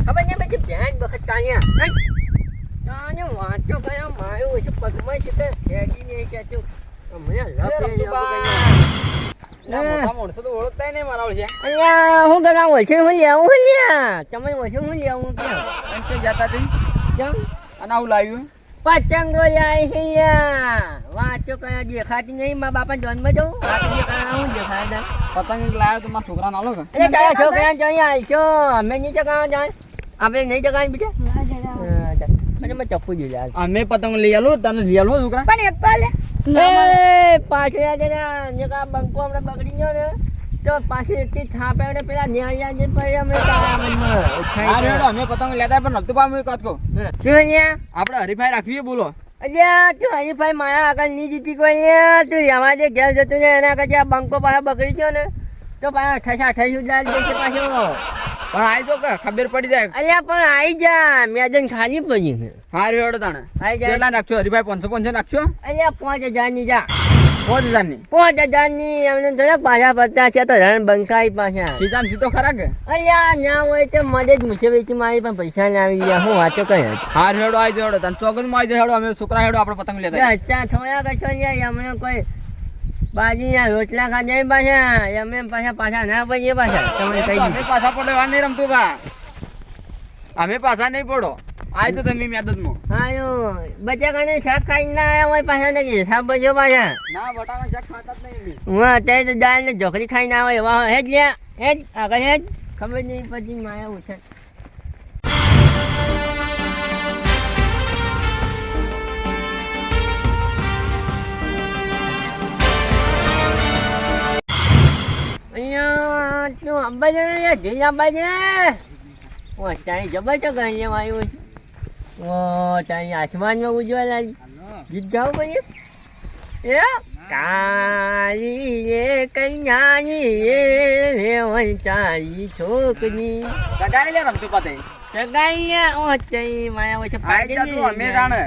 ખબર નહીં પછી ધ્યાન વખત કાઢ્યા તાને વાંચો કયો માર્યો છે પગમાં છે તે ખેડીને કેચું મને માણસો તો ઓળખતા નહીં મારા છે અહીંયા હું કરાવો છે હું લેવું લ્યા તમે ઓછું હું લેવું ક્યાં જતા હતી કેમ અને આવું લાવ્યું પતંગો લાવી છે લ્યા વાંચો કયા દેખાતી નહીં મારા બાપા જન્મ જવું હું દેખાતા પતંગ લાવ્યો તો મારા છોકરા નાલો કે એટલે તારા છોકરા જઈ આવશો અમે નહીં ચગાવવા જાય આપણે નહીં ચગાવી બીજા મને મેં ચપ્પુ જોઈ અમે પતંગ લઈ આલો તને લઈ આલો છોકરા પણ એક તો લે એ પાછળ આ બંકો હમણાં બગડી ગયો ને તો પાછી એકથી થાપે ને પેલા ન્યાળિયા જે પડે અમે અમે પતંગ લેતા પણ નતું પામે એક વાત કહું શું ન્યા આપણે હરીફાઈ રાખવી બોલો અલ્યા તું હરીફાઈ મારા આગળ નહીં જીતી કોઈ ને તું રહેવા દે ઘેર જતું ને એના કરતા બંકો પાછા બગડી ગયો ને તો પાછા 28 ઉડાડી દેશે પાછો પણ આઈ તો કે ખબર પડી જાય અલ્યા પણ આઈ જા મેજન ખાલી પડી છે હારું હેડો તાણે આઈ જા કેટલા નાખશો હરીફાઈ 500 નાખશો અલ્યા 5000 ની જા 5000 ની 5000 ની એમને થોડા પાછા પડતા છે તો રણ બંકાઈ પાછા સીધા સીધો ખરા કે અલ્યા ના હોય તો મદદ મુસે વેચી મારી પણ પૈસા ના આવી ગયા હું વાંચો કઈ હારું હેડો આઈ હેડો તને ચોગન માં આઈ હેડો અમે છોકરા હેડો આપણે પતંગ લેતા અચ્છા થોડા કશો યાર અમે કોઈ બાજીના રોટલા ખાધા પાછા અમે પાછા ના પડીએ પાછા તમને કહી અમે પાછા પડવા નહીં રમતું બા અમે પાછા નહીં પડો આય તો તમે મેદદમાં હાયો બચ્ચા કાને શાક ખાઈ ના આયા હોય પાછા નથી શાક બજો પાછા ના બટાકા શાક ખાતા જ નહીં હું અત્યારે તો દાળ ને ઢોકળી ખાઈ ના હોય એવા હેજ લ્યા હેજ આગળ હેજ ખબર નહીં પછી માયા ઉઠે અહીંયા તું અંબાજી ને જઈ અંબાજી ઓ તારી જબર તો ગઈ આવ્યો છે ઓ તારી આસમાનમાં ઉજવા લાગી ગીત ગાવ ભાઈ એ કાળી રે કન્યાની રે વંચાઈ છોકરી સગાઈ લે રમતું પતે સગાઈ ઓ તઈ માયા વચ્ચે આઈ જા તું અમે જાણે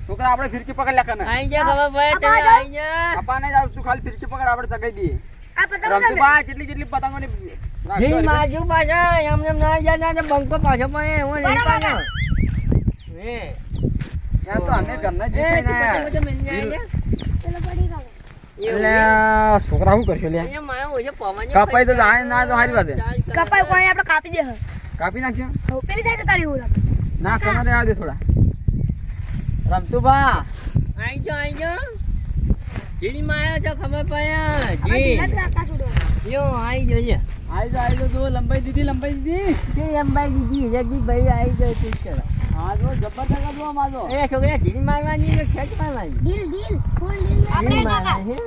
છોકરા આપણે ફિરકી પકડ લેખા ને આઈ જા ખબર પડે તને આઈ જા અપાને જાવ તું ખાલી ફિરકી પકડ આપણે સગાઈ દઈએ આ પતંગ રમતું બા જેટલી પતંગોની જી માજુ પાછા એમને ના જા ના બંકો પાછો પડે હું નહીં પાછો એ યાર તો અમે ઘરના એ જીતે તું ના પતંગ તો મિલ જાય પેલો પડી ગયો એટલે છોકરા શું કરશો લે અહીંયા માયા ઓછો પવન કપાઈ તો જાય ના તો હારી વાત છે કપાઈ કોઈ આપણે કાપી દે કાપી નાખ્યો હવે પેલી થાય તો તારી ઓલા ના કમારે આ દે થોડા રમતું બા આઈ જો જીની માયા તો ખબર પડ્યા આપણે જી ઢીલા જ આકાશ ઉડો યો આઈ જોઈએ આઈ જો તો લંબાઈ દીધી જે અંબાઈ દીધી જગી ભાઈ આઈ જાય તું ચલો હા જો જબ્બર ટકા જો માજો એ છોકરા જીની મારવાની ને ખેંચ મારવાની ડીલ ફૂલ ડીલ આપણે જીની કાકા મારવાની, હે?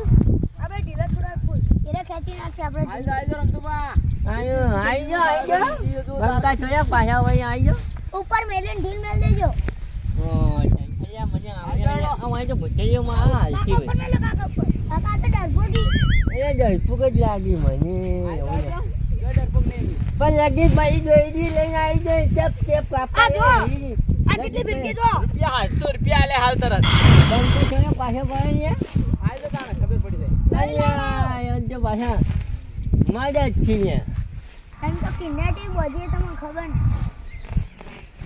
આપણે ઢીલા થોડા ફૂલ એને ખેંચી નાખશે આપણે આઈ જો રમતું બા આઈ જો બંકા છોયા પાછા વળી આઈ જો ઉપર મેલીને ઢીલ મેલ દેજો ઓ ચાલ્યા મજા આવે આઈ તો ભૂતેયો માં હાલતી કાકા ઉપર મેલો કાકા ઉપર કાકા તો ડરપોકી એ ડરપુક જ લાગી મને જો ડરપોક નહીં પણ લાગી ભાઈ જોઈ લઈને આવી જાય ચપ ચપ પાપા આ જો. આ કેટલી બિરકી દો રૂપિયા 800 લે હાલ તરત બંકો છોયા પાછા પડે ને આઈ તો તાણે ખબર પડી જાય અલ્યા જો પાછા માડા જ છીએ એમ તો કિન્નાટી બોધી તમને ખબર ને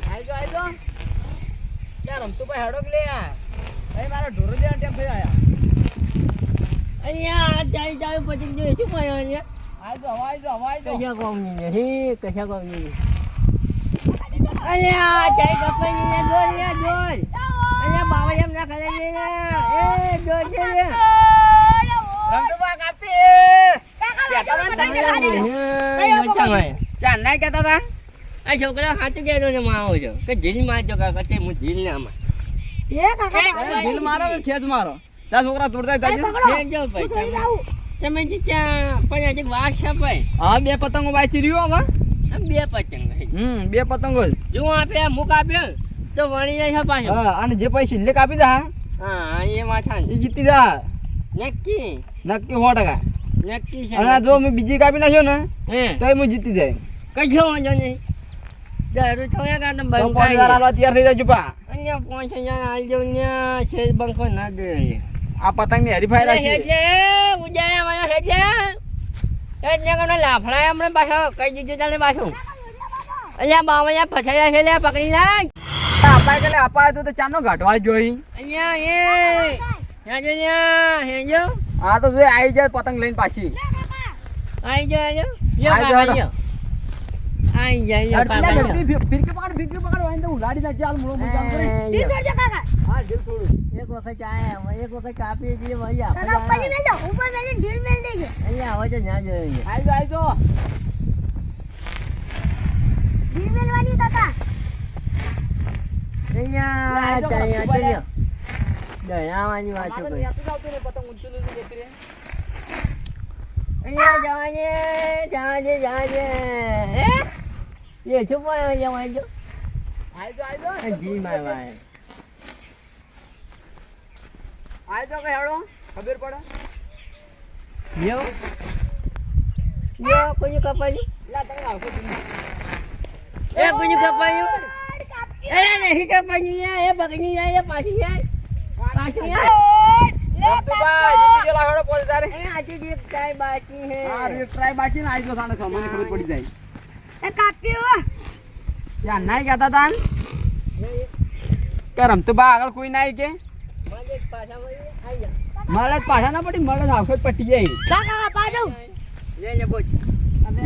આઈ જો ક્યાં રમતું ભાઈ હેડો લે એ મારો ઢોરો જેવા ટેમ થઈ આયા અહીંયા ચાલી પછી જો શું પડ્યો અહીંયા આઈ જો કશા કોમની નહીં કશા કોમની નહીં અલ્યા ચાઈ કપાઈ ને જોર અલ્યા બાબા એમ ના કરે ને એ જોર છે ને રમતું બા કાપી ચા ના કહેતા તા આ છોકરા સાચું કહેતો છે માવો છો કે ઢીલ મારજો કાકા તે હું ઢીલ ના માર એ કાકા ઢીલ મારો કે ખેંચ મારો તા છોકરા તોડતા જાય ખેંચો ભાઈ તમે જીત્યા પણ હજી વાત છે ભાઈ હા બે પતંગો બાકી રહ્યો હવે આમ બે પતંગ બે પતંગો જો આપે મુક આપ્યો તો વણી જાય છે પાછો હા અને જે પૈસા લે કાપી દા હા એ માથા એ જીતી જા નક્કી નક્કી 100%. નક્કી છે અને જો મેં બીજી કાપી નાખ્યો ને હે તો હું જીતી જાય કશો વાંધો નહીં દારૂ થોડા કાંતો તો 5000 બંકાઈ આલવા તૈયાર થઈ જાય પા અહીંયા 5000 આલજો ને છે બંકો ના દે આ પતંગની હરીફાઈ અરે રાખી. હેજે ઉજાયા મને હેજે હેજે કોને લાફડા હમણે પાછો કઈ દીધું તને પાછું અલ્યા બાવળિયા ફસાયા છે લે પકડી નાખ અપાય કે અપાય તો ચાનો ઘાટવા જોઈ. અહીંયા હેજો હેજો આ તો જોઈ આવી જાય પતંગ લઈને પાછી. આઈ જા યો આઈ જા, કાકા યો આઈ જા યો કાકા યો ફિરકી પકડ વાઈને તો ઉલાડી નાખજે. હાલ મૂળો મૂળ ચાલુ કરી. ઢીલ છોડજો કાકા. હા ઢીલ થોડું. એક વખત આયા એક વખત કાપી દીધી વળી કાકા ઉપર મેલ દો, ઉપર મેલીને ઢીલ મેલ દેજો. અહીંયા હવે તો ના જોઈએ આઈ જો. ઢીલ મેલવાની કાકા. અહીંયા ચાલ્યા દયાવાની વાત મારે કરી નેતું જ આવતું ને પતંગ ઊંચું લઈને જતી રહે. અહીંયા જવાજે હે એ શું બોલ્યો જવાય જો આઈ જો. જી મારવા આઈ જો કે હેડો ખબર પડે. યો કોઈ કપાયું લા તમે આવશો તમે. એ કોઈ કપાયું એ નહીં કપાયું એ બગડી જાય એ પાછી જાય પાછી જાય રમતુભાઈ, જીતી ગયેલા હેડો પોતે તારે. એ આજે જે ચાય બાકી હે હા રે ટ્રાય બાકી ને આઈ જો સાને મને ખબર પડી જાય. એ કાપ્યો. યાર નાઈ કહેતા તાન કે રમતુભાઈ આગળ કોઈ નાઈ કે માજે પાછા વળી આઈ જા મળે જ પાછા ના પડી મળે જ આવશે જ પટી જાય. કાકા પાડો. લે બોચ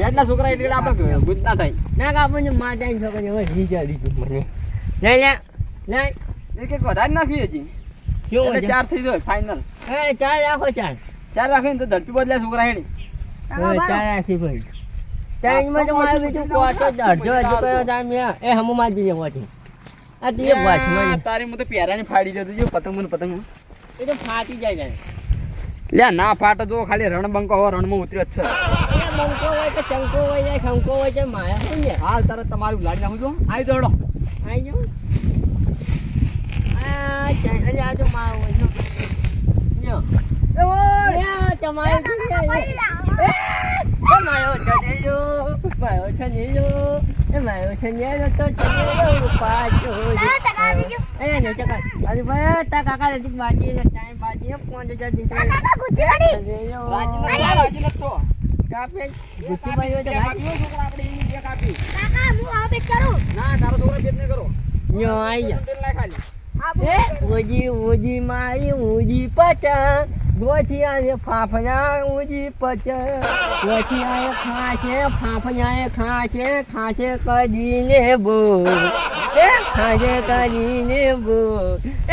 એટલા છોકરા એટલે આપણે ગુજ ના થાય. ના કાપું માતા છોકરી હવે વિચારી તું મને લે એક એક વધારે નાખવી હજી શું એટલે છે? 4 થઈ જાય ફાઇનલ. એ ચાર રાખો ચાર 4 રાખીને તો ધરતી બદલ્યા છોકરા હેડી. કાકા ચાર બારો. રાખી ભાઈ ચાઈમાં તો મારે બીજું કોટો અડધો કર્યો તાર એ હમુ માં જઈએ હોતી આ તે વાંચમાં તારી હું તો પહેરાની ફાડી જતો જો પતંગ મને પતંગ એ તો ફાટી જાય જાય લ્યા ના ફાટો જો ખાલી રણબંકો હવે રણમાં ઉતર્યો જ છે. એ બંકો હોય કે ચંકો હોય કે શંકો હોય કે માયા હોય ને હાલ તરત તમારું લાડી નાખું છું. આવી દોડો. આઈ જાઓ આ ચાઈ અને આ તો મારો હોય જો લ્યો તમારે મારો છનેલો એ મારો છનેલો તો છનેલો પાછો કાકા ટકા દેજો. એ ને ચકા અરે ભાઈ તા કાકા ને બાજી ને ટાઈમ બાજી 5000 દીધો કાકા ગુચ્છી પડી. રાજી નતો. કાપે ગુસ્સી ભાઈ હોય તો કાપી છોકરા આપણે એની બે કાપી. કાકા હું આ બેટ કરું. ના તારો છોકરો બેટ નહીં કરો. યો આઈ જા તેલ ના ખાલી. એ ઓજી મારી ઓજી પચા ગોઠિયા ને ફાફડા ઓજી પચા ગોઠિયા ખાશે ફાફડા ખાશે કદીને બો એ ખાશે કદીને બો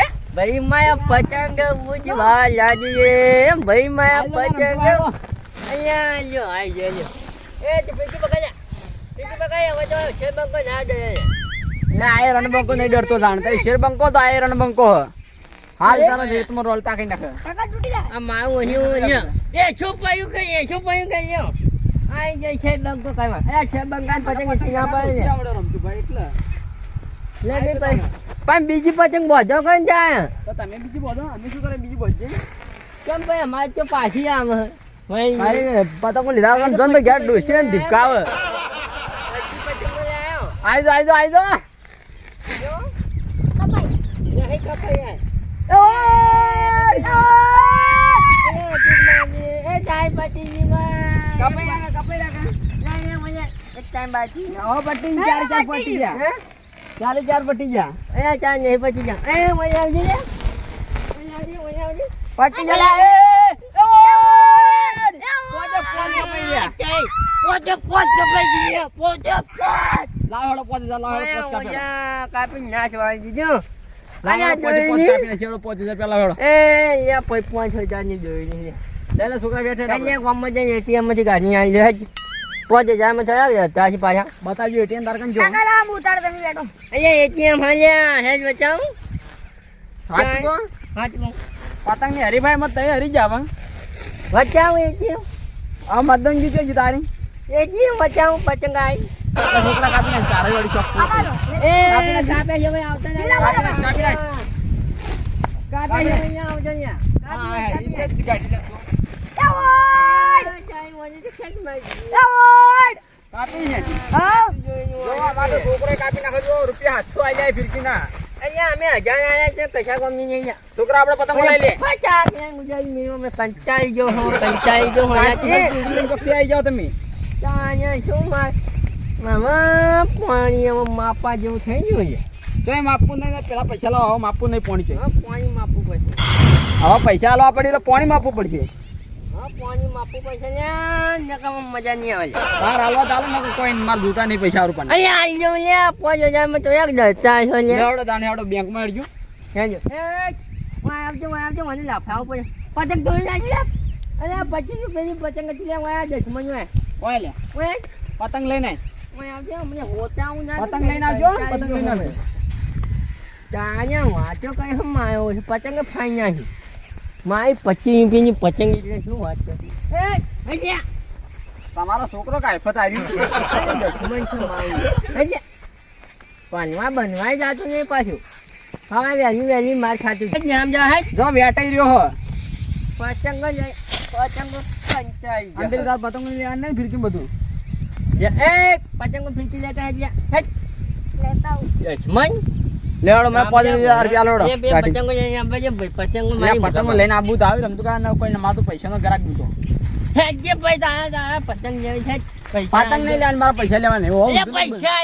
એ ભાઈ માયા પતંગ ઉજવા લાગીએ ભાઈ માયા પતંગ અહીંયા લ્યો આઈ લ્યો એ તું પીકી બગાડ્યા હવે તો છે બંકો ના દે ના આ રણબંકો નહીં ડરતો જાણતા શેર બંકો તો આ રણબંકો હ. હાલ તારા રેતમાં રોલતા કઈ નાખે. કાકા તૂટી જાય. આ માવું અહીં લ્યો એ છુપાયું કે લ્યો આઈ જાય છે બંકો કાવા એ છે બંગાન પતંગ ત્યાં પર લે આવડે રમતુભાઈ એટલે. લે બે પણ બીજી પતંગ બોધો કઈ જાય તો તમે બીજી બોલો અમે શું કરે બીજી બોલજે. કેમ ભાઈ અમારે તો પાછી આમ ભાઈ ભાઈ પતંગો લીધા વગર જન તો ઘેર ડોસી ને ધીપકાવે. આઈ જો કપાઈ. પટ્ટી 4 પટ્ટી ગયા. 4 પટ્ટી ગયા. પટ્ટી જલા લાવડો પોતે જા લાવડો પોત કાપે. કાપી નાચવા દીધું લાવડો પોતે પોત કાપીને છેડો 5000 પેલા લાવડો. એ 5000 ની જોઈ લેલે છોકરા બેઠે કન્યા ગામમાં જઈને ATM માંથી ગાડી આવી લે 5000 માં થયા ત્યાંથી પાછા બતાવજો એટીએમ તાર કન જો. કાકા લાવ હું ઉતાર તમે બેઠો. અહીંયા ATM હાલ્યા હેજ બચાવું સાચું હાચું પતંગ ની હરીફાઈ મત તઈ હરી જાવ. બચાવું ATM આ મદન જીતે જ તારી. ATM બચાવું પતંગ આવી છોકરા કાપીને તારે વળી ચોક. કાકા લો. એ કાપે છે ભાઈ આવતા લીલા નહીં કાપી નાખ. કાપે છે અહીંયા આવજો અહીંયા હા એ જ ગાડી લેતો. કાપી છે. હા. જો અમારો છોકરો કાપી નાખો જો રૂપિયા 700 આઈ જાય ફિરકી ના. અહીંયા અમે 1000 આયા છે કશા ગમી નહીં લ્યા. છોકરા આપણે પતંગ લઈ લે પચાસ ને ગુજરાતી મેં અમે કંટાળી ગયો હું આવી જાઓ તમે ત્યાં શું મામા પાણી હવે માપા જેવું થઈ ગયું છે. તો એમ આપવું નહીં પેલા પૈસા લાવો હવે આપવું નહીં પાણી છે હવે પાણી માપવું પડશે. હવે પૈસા લાવવા પડે એટલે પાણી આપવું પડશે હવે પાણી માપવું પડશે ને નકામાં મજા નહીં આવે. તાર હાલવા ચાલો ને કોઈ માર જોતા નહીં પૈસા રૂપિયા અરે આવી જાઉં લે 5000 માં તો એક દસતા છો લે. આવડો દાણે આવડો બેંકમાં અડજો હેજો આવજો મને લાફાવું પડે. પતંગ દોરી નાખી લે. અરે 25 રૂપિયાની પતંગ હતી લે વાયા 10 માં ઓય લે ઓય પતંગ લઈને આવજો મને હોતાવું ના પતંગ લઈને આવજો પતંગ લઈને આવજો તાયા વાંચો કઈ હમ આવ્યો છે પતંગ ફાઈ નાખી મારી 25 રૂપિયાની પતંગ એટલે શું વાત છે. તમારો છોકરો કાયફત આવ્યું પનવા બનવાય જાતું નહીં પાછું. હવે વહેલી માર ખાતું નામ જા હે જો વેટાઈ રહ્યો હો પતંગ જાય પતંગ કંચાઈ અંદર તાર પતંગ લઈને આ નહીં ફિરકી બધું પતંગ ફીકી લેતા હે હે લેતા આવું. યજમાન લેવડો મને 5000 રૂપિયા લેવડો બે પતંગો લઈને આપવા છે પતંગો મારી પતંગ લઈને આબુ તો આવી રમતું કા કોઈ મારું પૈસાનો ગ્રાહક દીધો હે જે પૈસા પતંગ લેવી છે પતંગ નહીં લેવા મારા પૈસા લેવા નહીં પૈસા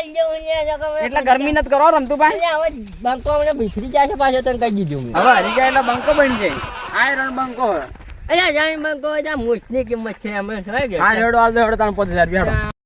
એટલે ગરમી નથી કરો રમતું ભાઈ હવે બંકો મને ભીફરી જાય છે પાછો તને કહી દીધું મેં. હવે હરી ગયા એટલે બંકો બની જાય આયરન બંકો અલ્યા જાય બંકો મોટની કિંમત છે અમે આ રેડો આવજો હેડો તને 5000 રૂપિયા